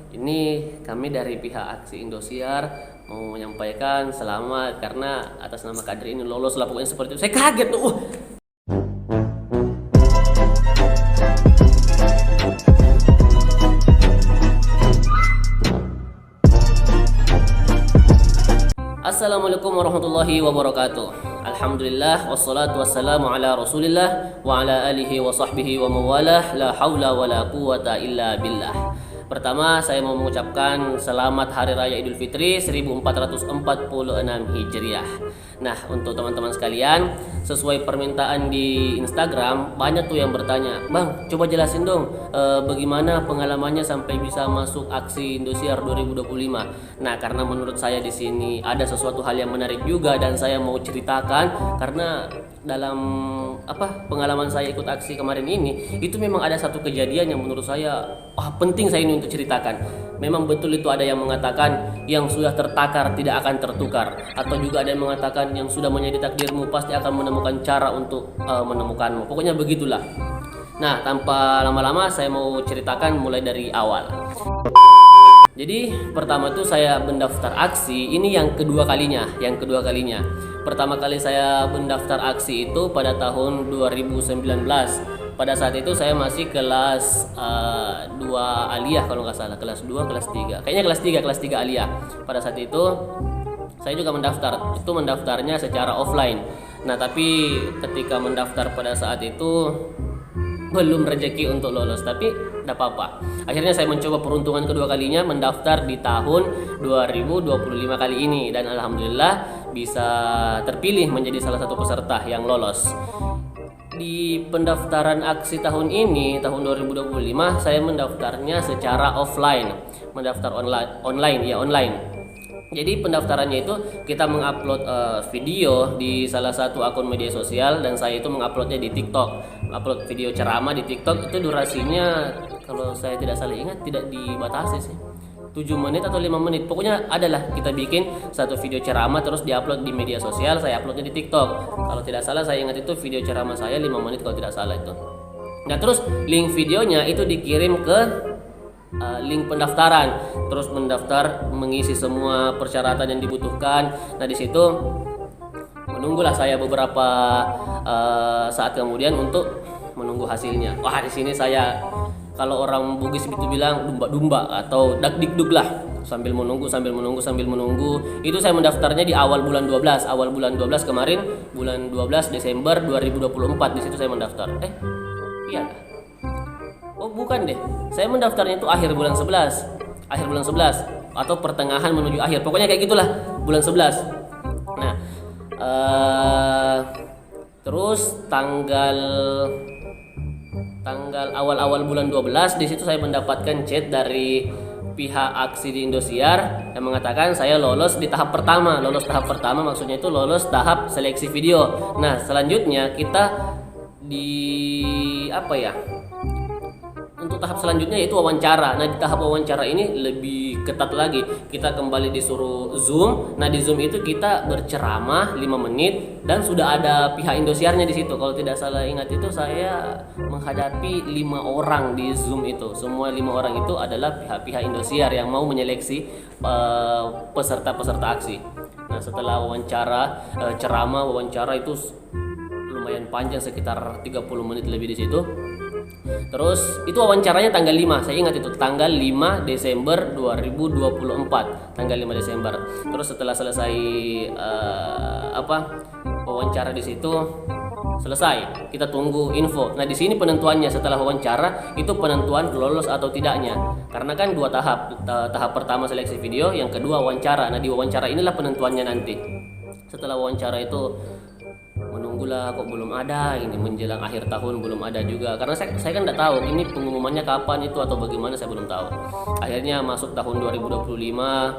Ini kami dari pihak Aksi Indosiar mau menyampaikan selamat karena atas nama Kadri ini lolos lah, pokoknya seperti itu. Saya kaget tuh. Assalamualaikum warahmatullahi wabarakatuh. Alhamdulillah wassalatu wassalamu ala Rasulillah wa ala alihi wa sahbihi wa mawalah, la haula wa la quwata illa billah. Pertama, saya mau mengucapkan selamat Hari Raya Idul Fitri 1446 Hijriah. Nah, untuk teman-teman sekalian, sesuai permintaan di Instagram, banyak tuh yang bertanya, "Bang, coba jelasin dong bagaimana pengalamannya sampai bisa masuk Aksi Indosiar 2025." Nah, karena menurut saya di sini ada sesuatu hal yang menarik juga dan saya mau ceritakan karena dalam pengalaman saya ikut aksi kemarin ini, itu memang ada satu kejadian yang menurut saya penting saya ini untuk ceritakan. Memang betul itu ada yang mengatakan yang sudah tertakar tidak akan tertukar, atau juga ada yang mengatakan yang sudah menjadi takdirmu pasti akan menemukan cara untuk menemukanmu. Pokoknya begitulah. Nah, tanpa lama-lama saya mau ceritakan mulai dari awal. Jadi pertama tuh saya mendaftar aksi ini yang kedua kalinya. Pertama kali saya mendaftar aksi itu pada tahun 2019. Pada saat itu saya masih kelas 2 aliyah kalau nggak salah, kelas 2 kelas 3. Kayaknya kelas 3 aliyah. Pada saat itu saya juga mendaftar. Itu mendaftarnya secara offline. Nah, tapi ketika mendaftar pada saat itu belum rezeki untuk lolos, tapi tidak apa-apa. Akhirnya saya mencoba peruntungan kedua kalinya mendaftar di tahun 2025 kali ini, dan alhamdulillah bisa terpilih menjadi salah satu peserta yang lolos. Di pendaftaran aksi tahun ini, tahun 2025, saya mendaftarnya secara offline, mendaftar online. Jadi pendaftarannya itu kita mengupload video di salah satu akun media sosial, dan saya itu menguploadnya di TikTok. Upload video ceramah di TikTok itu durasinya kalau saya tidak salah ingat tidak dibatasi sih. 7 menit atau 5 menit. Pokoknya adalah kita bikin satu video ceramah terus diupload di media sosial, saya uploadnya di TikTok. Kalau tidak salah saya ingat itu video ceramah saya 5 menit kalau tidak salah itu. Nah, terus link videonya itu dikirim ke link pendaftaran, terus mendaftar, mengisi semua persyaratan yang dibutuhkan. Nah, di situ menunggulah saya beberapa saat kemudian untuk menunggu hasilnya. Wah, di sini saya, kalau orang Bugis itu bilang dumba-dumba atau dak-dikduk lah, sambil menunggu. Itu saya mendaftarnya di awal bulan 12 kemarin, bulan 12 Desember 2024. Di situ saya mendaftar. Iya. Oh, bukan deh. Saya mendaftarnya itu akhir bulan 11 atau pertengahan menuju akhir. Pokoknya kayak gitulah, bulan 11. Nah, terus tanggal awal-awal bulan 12 di situ saya mendapatkan chat dari pihak Aksi di Indosiar yang mengatakan saya lolos di tahap pertama. Lolos tahap pertama maksudnya itu lolos tahap seleksi video. Nah, selanjutnya kita untuk tahap selanjutnya yaitu wawancara. Nah, di tahap wawancara ini lebih ketat lagi. Kita kembali disuruh Zoom. Nah, di Zoom itu kita berceramah 5 menit dan sudah ada pihak Indosiarnya di situ. Kalau tidak salah ingat itu saya menghadapi 5 orang di Zoom itu. Semua 5 orang itu adalah pihak-pihak Indosiar yang mau menyeleksi peserta-peserta aksi. Nah, setelah wawancara itu lumayan panjang, sekitar 30 menit lebih di situ. Terus itu wawancaranya tanggal 5, saya ingat itu tanggal 5 Desember 2024, tanggal 5 Desember. Terus setelah selesai wawancara di situ selesai, kita tunggu info. Nah, di sini penentuannya setelah wawancara itu penentuan lolos atau tidaknya. Karena kan 2 tahap. Tahap pertama seleksi video, yang kedua wawancara. Nah, di wawancara inilah penentuannya nanti. Setelah wawancara itu menunggulah, kok belum ada, ini menjelang akhir tahun belum ada juga, karena saya kan tidak tahu ini pengumumannya kapan itu atau bagaimana, saya belum tahu. Akhirnya masuk tahun 2025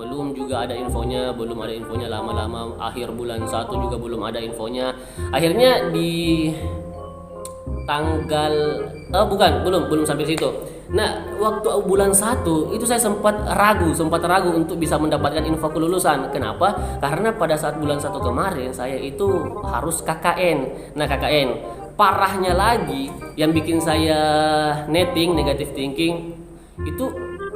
belum juga ada infonya, lama-lama akhir bulan 1 juga belum ada infonya. Akhirnya di tanggal belum sampai situ. Nah, waktu bulan 1 itu saya sempat ragu untuk bisa mendapatkan info kelulusan. Kenapa? Karena pada saat bulan 1 kemarin saya itu harus KKN. Nah, KKN parahnya lagi yang bikin saya negative thinking itu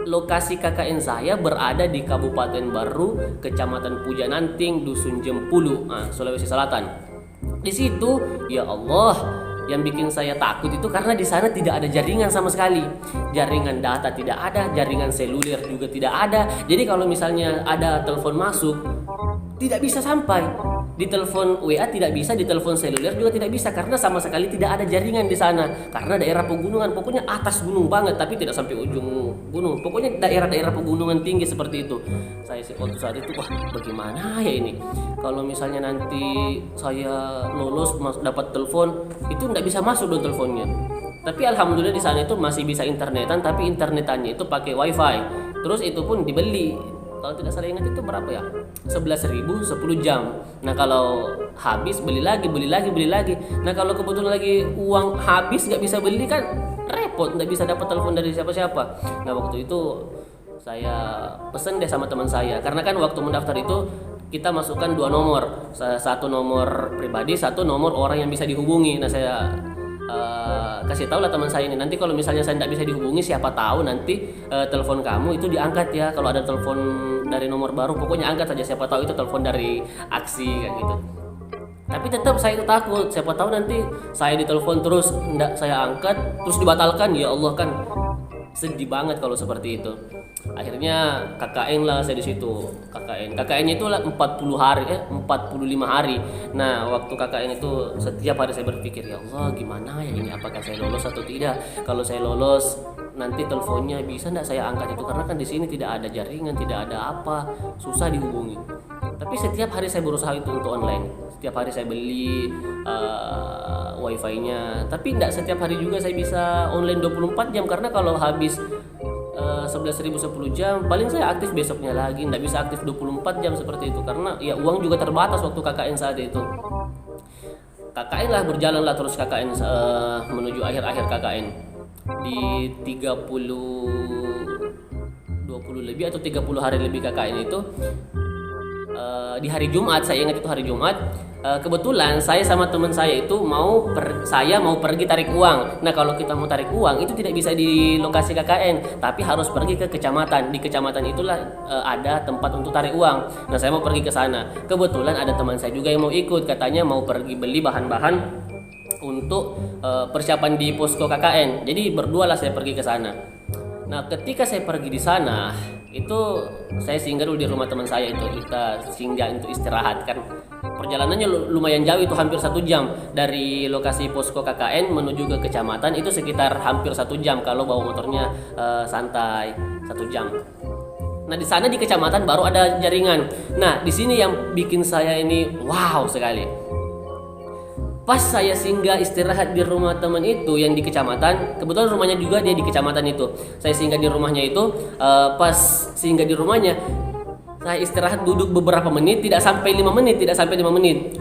lokasi KKN saya berada di Kabupaten Baru, Kecamatan Pujananting, Dusun Jempulu, Sulawesi Selatan. Di situ, ya Allah, yang bikin saya takut itu karena di sana tidak ada jaringan sama sekali. Jaringan data tidak ada, jaringan seluler juga tidak ada. Jadi kalau misalnya ada telepon masuk, tidak bisa sampai. Di telepon WA tidak bisa, di telepon seluler juga tidak bisa karena sama sekali tidak ada jaringan di sana. Karena daerah pegunungan, pokoknya atas gunung banget, tapi tidak sampai ujung gunung. Pokoknya daerah-daerah pegunungan tinggi seperti itu. Saya waktu saat itu, wah bagaimana ya ini? Kalau misalnya nanti saya lolos dapat telepon, itu tidak bisa masuk dong teleponnya. Tapi alhamdulillah di sana itu masih bisa internetan, tapi internetannya itu pakai wifi. Terus itu pun dibeli. Kalau tidak salah ingat itu berapa ya? 11.000 10 jam. Nah kalau habis beli lagi. Nah kalau kebetulan lagi uang habis nggak bisa beli kan repot, nggak bisa dapat telepon dari siapa-siapa. Nah waktu itu saya pesen deh sama teman saya, karena kan waktu mendaftar itu kita masukkan 2 nomor, satu nomor pribadi, satu nomor orang yang bisa dihubungi. Nah saya kasih tahu lah teman saya ini, nanti kalau misalnya saya tidak bisa dihubungi, siapa tahu nanti telepon kamu itu diangkat ya. Kalau ada telepon dari nomor baru, pokoknya angkat saja, siapa tahu itu telepon dari aksi kayak gitu. Tapi tetap saya takut, siapa tahu nanti saya ditelepon terus tidak saya angkat, terus dibatalkan. Ya Allah, kan sedih banget kalau seperti itu. Akhirnya KKN lah saya di situ. KKN-nya itu 45 hari. Nah, waktu KKN itu setiap hari saya berpikir, ya Allah, gimana ya ini, apakah saya lolos atau tidak? Kalau saya lolos, nanti teleponnya bisa enggak saya angkat itu, karena kan di sini tidak ada jaringan, tidak ada apa, susah dihubungi. Tapi setiap hari saya berusaha itu untuk online. Setiap hari saya beli wifi-nya. Tapi enggak setiap hari juga saya bisa online 24 jam, karena kalau habis 11.000 10 jam paling saya aktif besoknya lagi, nggak bisa aktif 24 jam seperti itu, karena ya uang juga terbatas waktu KKN saat itu. KKN lah, berjalan lah terus KKN menuju akhir-akhir KKN di 20 lebih atau 30 hari lebih KKN itu. Di hari Jumat, saya ingat itu hari Jumat, kebetulan saya sama teman saya itu mau pergi tarik uang. Nah kalau kita mau tarik uang itu tidak bisa di lokasi KKN, tapi harus pergi ke kecamatan. Di kecamatan itulah ada tempat untuk tarik uang. Nah saya mau pergi ke sana. Kebetulan ada teman saya juga yang mau ikut, katanya mau pergi beli bahan-bahan untuk persiapan di posko KKN. Jadi berdua lah saya pergi ke sana. Nah ketika saya pergi di sana, itu saya singgah dulu di rumah teman saya itu. Kita singgah untuk istirahat, kan perjalanannya lumayan jauh, itu hampir 1 jam dari lokasi posko KKN menuju ke kecamatan. Itu sekitar hampir 1 jam kalau bawa motornya santai, 1 jam. Nah di sana di kecamatan baru ada jaringan. Nah di sini yang bikin saya ini wow sekali. Pas saya singgah istirahat di rumah teman itu yang di kecamatan, kebetulan rumahnya juga dia di kecamatan itu. Saya singgah di rumahnya itu, pas singgah di rumahnya, saya istirahat duduk beberapa menit, tidak sampai 5 menit.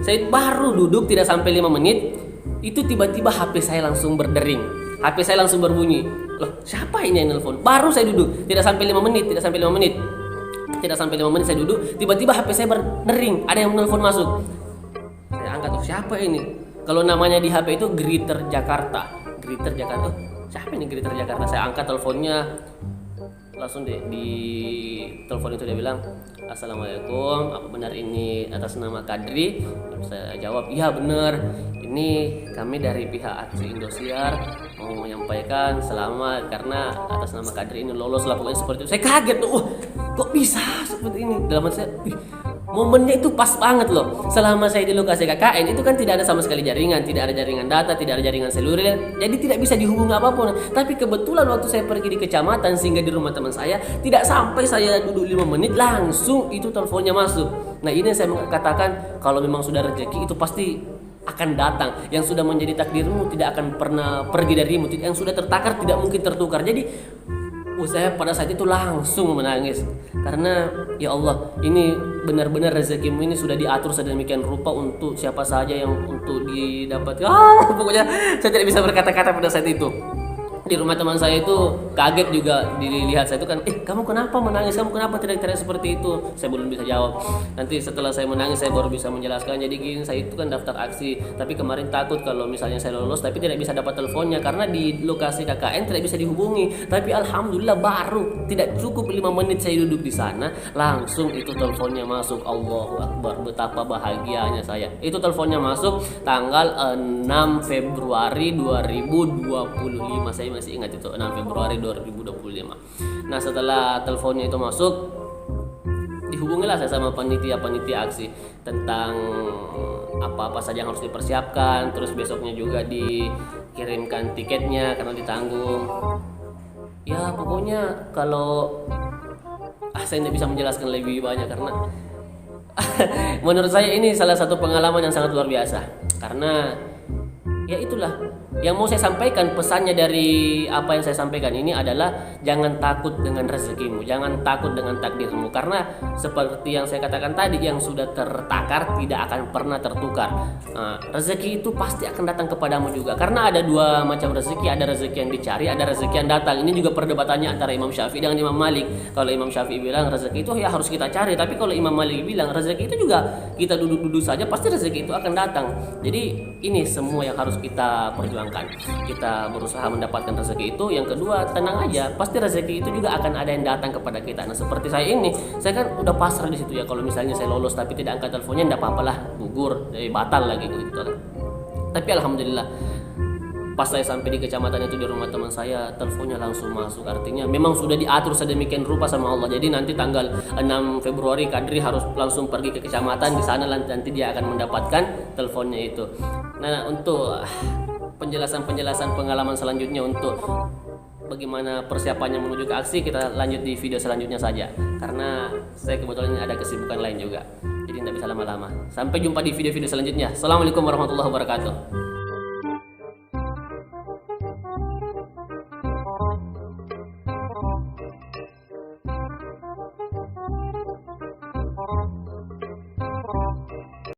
Saya baru duduk tidak sampai 5 menit, itu tiba-tiba HP saya langsung berdering. HP saya langsung berbunyi. Loh, siapa ini yang nelpon? Baru saya duduk, tidak sampai 5 menit saya duduk, tiba-tiba HP saya berdering, ada yang menelpon masuk. Saya angkat, siapa ini? Kalau namanya di HP itu Greeter Jakarta. Siapa ini Greeter Jakarta? Saya angkat teleponnya, langsung di telepon itu dia bilang, Assalamualaikum, apa benar ini atas nama Kadri? Saya jawab, iya benar, ini kami dari pihak Aksi Indosiar mau menyampaikan selamat karena atas nama Kadri ini lolos lah, pokoknya seperti itu. Saya kaget tuh, kok bisa seperti ini? Dalam hati saya, momennya itu pas banget loh. Selama saya di lokasi KKN itu kan tidak ada sama sekali jaringan, tidak ada jaringan data, tidak ada jaringan seluler, jadi tidak bisa dihubungi apapun. Tapi kebetulan waktu saya pergi di kecamatan singgah di rumah teman saya, tidak sampai saya duduk 5 menit langsung itu teleponnya masuk. Nah ini saya katakan, kalau memang sudah rezeki itu pasti akan datang. Yang sudah menjadi takdirmu tidak akan pernah pergi darimu, yang sudah tertakar tidak mungkin tertukar. Jadi saya pada saat itu langsung menangis, karena ya Allah, ini benar-benar rezekimu ini sudah diatur sedemikian rupa untuk siapa saja yang untuk didapat. Pokoknya saya tidak bisa berkata-kata pada saat itu. Di rumah teman saya itu kaget juga dilihat saya itu kan, kamu kenapa menangis, kamu kenapa teriak-teriak seperti itu. Saya belum bisa jawab. Nanti setelah saya menangis saya baru bisa menjelaskan. Jadi gini, saya itu kan daftar aksi, tapi kemarin takut kalau misalnya saya lolos tapi tidak bisa dapat teleponnya karena di lokasi KKN tidak bisa dihubungi. Tapi alhamdulillah baru tidak cukup 5 menit saya duduk di sana, langsung itu teleponnya masuk. Allahu Akbar, betapa bahagianya saya. Itu teleponnya masuk tanggal 6 Februari 2025. Saya masih ingat itu 6 Februari 2025. Nah, setelah teleponnya itu masuk, dihubungilah saya sama panitia aksi tentang apa-apa saja yang harus dipersiapkan. Terus besoknya juga dikirimkan tiketnya karena ditanggung. Ya pokoknya kalau saya tidak bisa menjelaskan lebih banyak karena menurut saya ini salah satu pengalaman yang sangat luar biasa. Karena ya itulah yang mau saya sampaikan, pesannya dari apa yang saya sampaikan ini adalah jangan takut dengan rezekimu, jangan takut dengan takdirmu, karena seperti yang saya katakan tadi, yang sudah tertakar tidak akan pernah tertukar. Rezeki itu pasti akan datang kepadamu juga, karena ada dua macam rezeki, ada rezeki yang dicari, ada rezeki yang datang. Ini juga perdebatannya antara Imam Syafi'i dengan Imam Malik. Kalau Imam Syafi'i bilang rezeki itu ya harus kita cari, tapi kalau Imam Malik bilang rezeki itu juga kita duduk-duduk saja pasti rezeki itu akan datang. Jadi ini semua yang harus kita perjuangkan. Kita berusaha mendapatkan rezeki itu. Yang kedua, tenang aja, pasti rezeki itu juga akan ada yang datang kepada kita. Nah, seperti saya ini, saya kan udah pasrah di situ ya. Kalau misalnya saya lolos tapi tidak angkat teleponnya, enggak apa-apalah, gugur, batal lagi gitu kan. Tapi alhamdulillah, pas saya sampai di kecamatan itu, di rumah teman saya, teleponnya langsung masuk. Artinya memang sudah diatur sedemikian rupa sama Allah. Jadi nanti tanggal 6 Februari Kadri harus langsung pergi ke kecamatan, di sana nanti dia akan mendapatkan teleponnya itu. Nah, untuk penjelasan pengalaman selanjutnya untuk bagaimana persiapannya menuju ke aksi, kita lanjut di video selanjutnya saja, karena saya kebetulan ada kesibukan lain juga, jadi tidak bisa lama-lama. Sampai jumpa di video-video selanjutnya. Assalamualaikum warahmatullahi wabarakatuh.